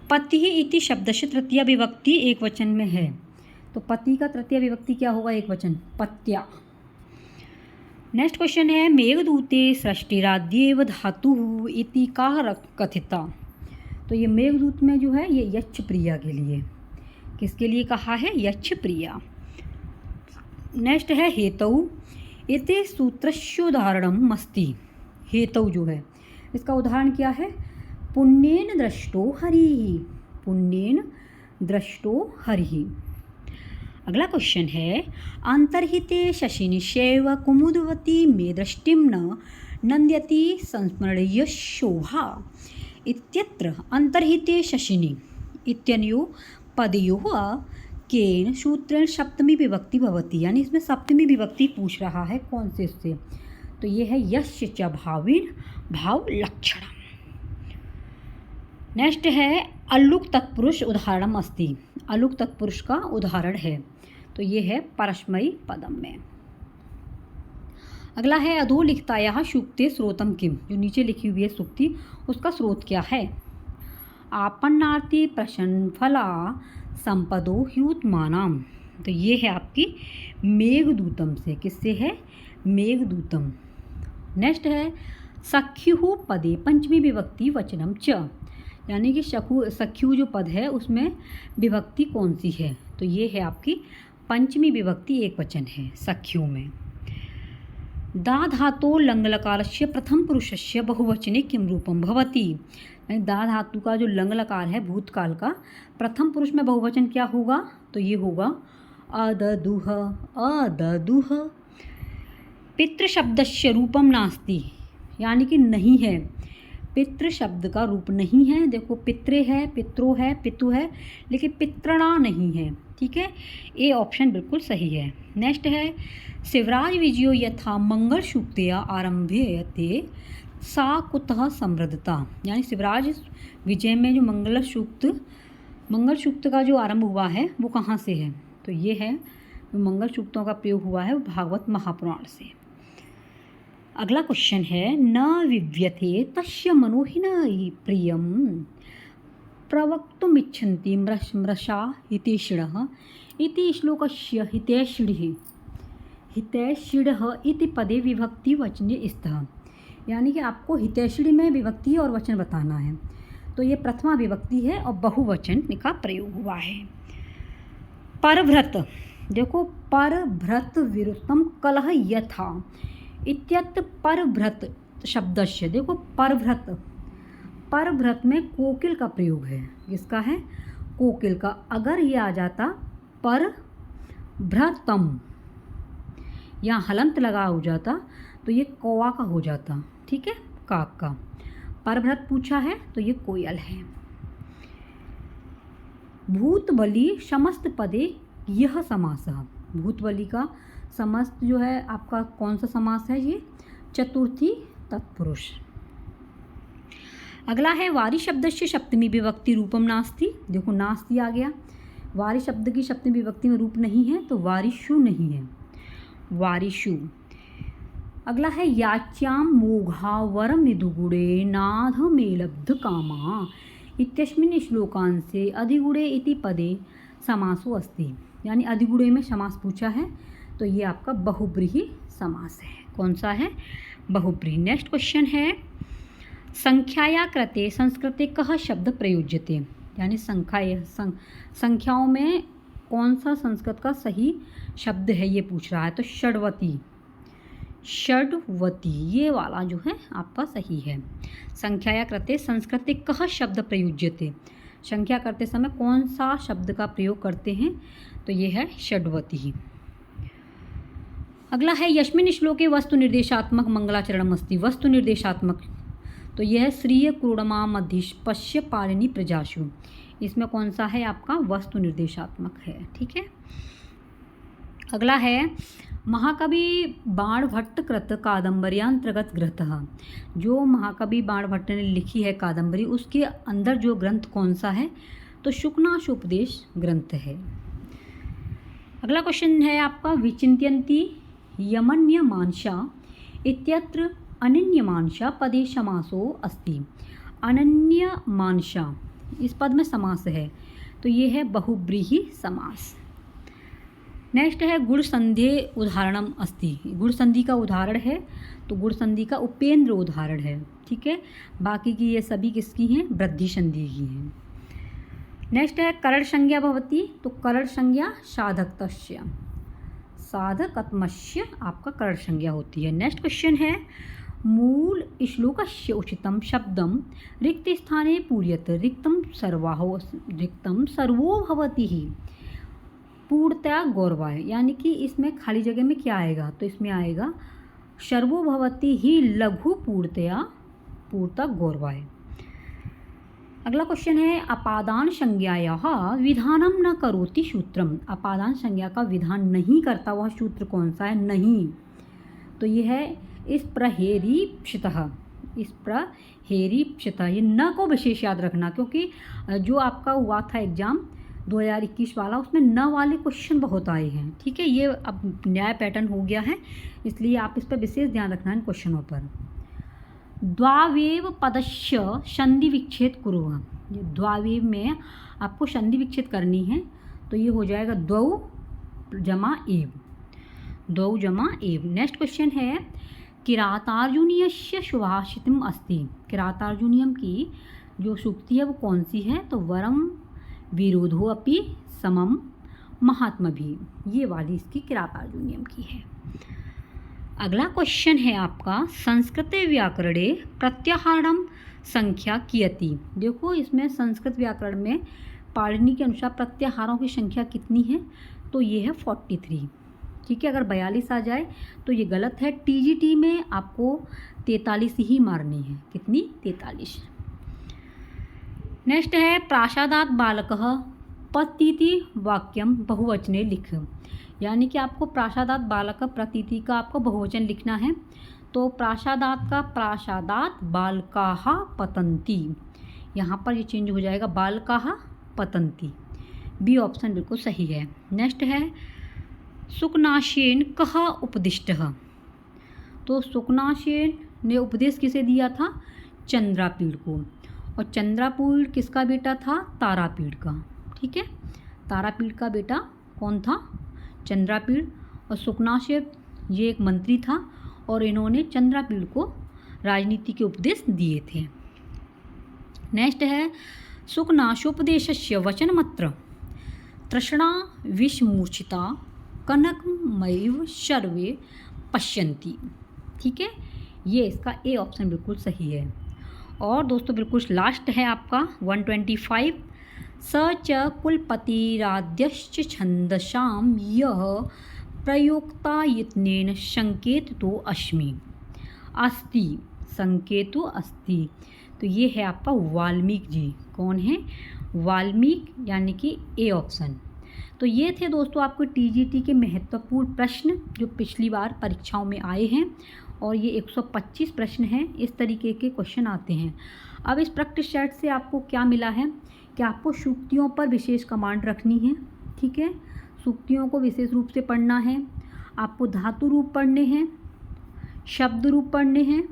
पति इति शब्द से तृतीय विभक्ति एक वचन में है, तो पति का तृतीय विभक्ति क्या होगा? एक वचन, पत्या। नेक्स्ट क्वेश्चन है मेघदूते सृष्टिराद्येव धातुः इति का कथिता। तो ये मेघदूत में जो है ये यच्छ प्रिया के लिए, किसके लिए कहा है? यच्छ प्रिया। नेक्स्ट है हेतौ इति सूत्रस्योदाहरणम अस्ति। हेतौ जो है इसका उदाहरण क्या है? पुण्येन दृष्टो हरिः, पुण्येन दृष्टो हरिः। अगला क्वेश्चन है अंतर्हिते शशिनिशैव कुमुदवती मे दृष्टिं न नन्द्यति संस्मरणीय शोभा इत्यत्र अंतर्हिते शशिनि इत्यनयोः पदयोः केन सूत्रेण सप्तमी विभक्ति भवति। यानी इसमें सप्तमी विभक्ति पूछ रहा है, कौन से इससे? तो ये है यस्य च भावेन भाव लक्षणम। नेक्स्ट है अलुक तत्पुरुष उदाहरणम अस्ति। अलुक तत्पुरुष का उदाहरण है, तो ये है परस्मयी पदम में। अगला है अधोलिखितायाः सूक्ते स्रोतम किम। जो नीचे लिखी हुई है सूक्ति उसका स्रोत क्या है? आपन्नार्ति प्रशनफला संपदो ह्युत्मानाम। तो ये है आपकी मेघदूतम से। किससे है? मेघदूतम। नेक्स्ट है सख्युः पदे पंचमी विभक्ति वचनम च। यानी कि सख्यु जो पद है उसमें विभक्ति कौन सी है? तो ये है आपकी पंचमी विभक्ति एक वचन है सख्यु में। दा धातो लंग लकारस्य प्रथम पुरुषस्य बहुवचने किम रूपम भवति। दा धातु का जो लंग लकार है भूतकाल का, प्रथम पुरुष में बहुवचन क्या होगा? तो ये होगा अददुह, अददुह। पितृ शब्दस्य रूपम नास्ति, यानी कि नहीं है, पितृ शब्द का रूप नहीं है। देखो पित्रे है, पित्रो है, पितु है, लेकिन पितृणा नहीं है। ठीक है, ए ऑप्शन बिल्कुल सही है। नेक्स्ट है शिवराज विजयो यथा मंगल सूक्तया आरंभ्यते सा कुतः समृद्धता। यानी शिवराज विजय में जो मंगल सूक्त का जो आरंभ हुआ है वो कहाँ से है? तो ये है जो मंगल सूक्तों का प्रयोग हुआ है वो भागवत महापुराण से। अगला क्वेश्चन है न विव्यते तस्य मनोहिन प्रियम प्रवक्तुमिच्छन्ति मृषा इति षिणः इति श्लोकस्य हितैषिणः इति पदे विभक्ति वचने स्तः। यानी कि आपको हितैषिणी में विभक्ति और वचन बताना है। तो ये प्रथमा विभक्ति है और बहुवचन का प्रयोग हुआ है। परभृत, देखो परभृत विरुद्धम कलह यथा इत्यत्र परभृत शब्दस्य, देखो परभृत में कोकिल का प्रयोग है। किसका है? कोकिल का। अगर ये आ जाता परभृतम, यहाँ हलंत लगा हो जाता तो ये कौवा का हो जाता, ठीक है, काक का। परभृत पूछा है तो ये कोयल है। भूतबली समस्त पदे यह समास। भूतबली का समस्त जो है आपका कौन सा समास है? ये चतुर्थी तत्पुरुष। अगला है वारी शब्द से सप्तमी विभक्ति रूपम नास्ति। देखो नास्ति आ गया। वारी शब्द की सप्तमी विभक्ति में रूप नहीं है तो वारिषु नहीं है, वारिषु। अगला है याच्याम मोघा वरम निधुगुणे नाध मेलब्ध कामा इत्यस्मिन् श्लोकांसे अधिगुणे इति पदे समासो अस्ति। यानी अधिगुणे में समास पूछा है तो ये आपका बहुब्रीहि समास है। कौन सा है? बहुब्रीहि। नेक्स्ट क्वेश्चन है संख्याया कृते संस्कृते कः शब्द प्रयुज्यते। यानी संख्याओं में कौन सा संस्कृत का सही शब्द है ये पूछ रहा है। तो षड्वती ये वाला जो है आपका सही है। संख्याया कृते संस्कृते कः शब्द प्रयुज्यते, संख्या करते समय कौन सा शब्द का प्रयोग करते हैं? तो ये है षड्वती। अगला है यस्मिन् श्लोके वस्तु निर्देशात्मक मंगलाचरणम अस्ति। वस्तु निर्देशात्मक तो यह है श्रीय क्रोडमा मध्यश पश्य पाणिनि प्रजाशु। इसमें कौन सा है आपका? वस्तु निर्देशात्मक है, ठीक है। अगला है महाकवि बाणभट्ट कृत कादम्बर्यांतर्गत ग्रंथ। जो महाकवि बाणभट्ट ने लिखी है कादम्बरी उसके अंदर जो ग्रंथ कौन सा है? तो शुकनाशोपदेश ग्रंथ है। अगला क्वेश्चन है आपका विचिन्त्यन्ति यमन्यमांशा इत्यत्र अनन्यमांशा पदे समासो अस्ति। अनन्यमांशा इस पद में समास है तो ये है बहुब्रीहि समास। नेक्स्ट है गुण संधि उदाहरणम अस्ति। गुण संधि का उदाहरण है तो गुण संधि का उपेंद्र उदाहरण है, ठीक है। बाकी की ये सभी किसकी हैं? वृद्धि संधि की हैं। नेक्स्ट है करण संज्ञा भवति। तो करण संज्ञा साधकतस्य, साधकत्मस्य आपका करण संज्ञा होती है। नेक्स्ट क्वेश्चन है मूल श्लोकस्य उचितम शब्दम रिक्त स्थाने पूर्यत रिक्तम सर्वो भवति ही पूर्णतया गौरवाय। यानी कि इसमें खाली जगह में क्या आएगा? तो इसमें आएगा सर्वो भवति ही लघु पूर्णतः गौरवाय। अगला क्वेश्चन है अपादान संज्ञायाः विधानम न करोति सूत्रम। अपादान संज्ञा का विधान नहीं करता वह सूत्र कौन सा है? नहीं। तो ये है इस प्रहेरीप्सितः। ये न को विशेष याद रखना क्योंकि जो आपका हुआ था एग्जाम 2021 वाला उसमें न वाले क्वेश्चन बहुत आए हैं, ठीक है। ये अब नया पैटर्न हो गया है इसलिए आप इस पर विशेष ध्यान रखना इन क्वेश्चनों पर। द्वावेव पदस्य संधि विच्छेद कुरुः। ये द्वावेव में आपको संधि विच्छेद करनी है तो ये हो जाएगा द्वौ जमा एव, द्वौ जमा एव। नेक्स्ट क्वेश्चन है किरातार्जुनीयस्य सुभाषितम् अस्ति। किरातार्जुनीयम की जो सूक्ति है वो कौन सी है? तो वरम विरोधो अपि समम महात्मभि, ये वाली इसकी किरातार्जुनीयम की है। अगला क्वेश्चन है आपका संस्कृते व्याकरणे प्रत्याहारम संख्या कियति। देखो इसमें संस्कृत व्याकरण में पाणिनि के अनुसार प्रत्याहारों की संख्या कितनी है? तो ये है 43, ठीक है। अगर 42 आ जाए तो ये गलत है। टीजीटी में आपको 43 ही मारनी है। कितनी? 43। नेक्स्ट है प्रासादात् बालकः प्रतीति वाक्यम बहुवचने लिख। यानी कि आपको प्रासादात् बालक प्रतीति का आपको बहुवचन लिखना है। तो प्रासादात् का प्रासादात् बालकाः पतन्ति, यहाँ पर ये चेंज हो जाएगा बालकाः पतन्ति। बी ऑप्शन बिल्कुल सही है। नेक्स्ट है सुकनाशेन कः उपदिष्टः। तो सुकनाशेन ने उपदेश किसे दिया था? चंद्रापीड़ को। और चंद्रापीड़ किसका बेटा था? तारापीड़ का, ठीक है। तारापीड़ का बेटा कौन था? चंद्रापीड़। और शुकनाशेप ये एक मंत्री था और इन्होंने चंद्रापीड़ को राजनीति के उपदेश दिए थे। नेक्स्ट है शुकनाशोपदेशस्य वचनमत्र तृष्णा विषमूर्छिता कनकमैव सर्वे पश्यन्ति। ठीक है, ये इसका ए ऑप्शन बिल्कुल सही है। और दोस्तों बिल्कुल लास्ट है आपका 125 स च कुलपतिराद्यश्च छन्दसां यः प्रयोक्ता यत्नेन संकेतो अस्मि अस्ति संकेतो अस्ति। तो ये है आपका वाल्मीकि जी। कौन है? वाल्मीकि, यानी कि ए ऑप्शन। तो ये थे दोस्तों आपको टीजीटी के महत्वपूर्ण प्रश्न जो पिछली बार परीक्षाओं में आए हैं, और ये 125 प्रश्न हैं। इस तरीके के क्वेश्चन आते हैं। अब इस प्रैक्टिस सेट से आपको क्या मिला है कि आपको सूक्तियों पर विशेष कमांड रखनी है। ठीक है, सूक्तियों को विशेष रूप से पढ़ना है, आपको धातु रूप पढ़ने हैं, शब्द रूप पढ़ने हैं,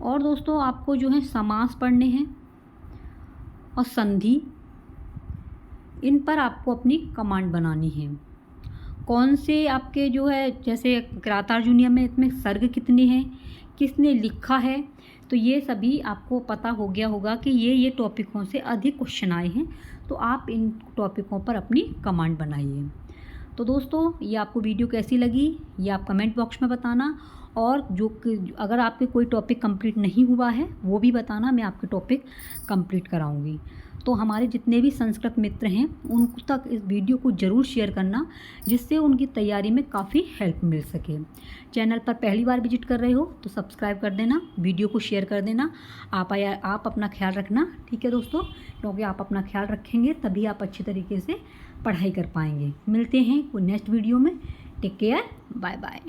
और दोस्तों आपको जो है समास पढ़ने हैं और संधि, इन पर आपको अपनी कमांड बनानी है। कौन से आपके जो है, जैसे किरातार्जुनीय में इसमें सर्ग कितने हैं, किसने लिखा है, तो ये सभी आपको पता हो गया होगा कि ये टॉपिकों से अधिक क्वेश्चन आए हैं। तो आप इन टॉपिकों पर अपनी कमांड बनाइए। तो दोस्तों ये आपको वीडियो कैसी लगी ये आप कमेंट बॉक्स में बताना, और अगर आपके कोई टॉपिक कंप्लीट नहीं हुआ है वो भी बताना, मैं आपके टॉपिक कंप्लीट कराऊंगी। तो हमारे जितने भी संस्कृत मित्र हैं उन तक इस वीडियो को ज़रूर शेयर करना, जिससे उनकी तैयारी में काफ़ी हेल्प मिल सके। चैनल पर पहली बार विजिट कर रहे हो तो सब्सक्राइब कर देना, वीडियो को शेयर कर देना। आप अपना ख्याल रखना। ठीक है दोस्तों, क्योंकि आप अपना ख्याल रखेंगे तभी आप अच्छी तरीके से पढ़ाई कर पाएंगे। मिलते हैं कोई नेक्स्ट वीडियो में। Take care, bye bye.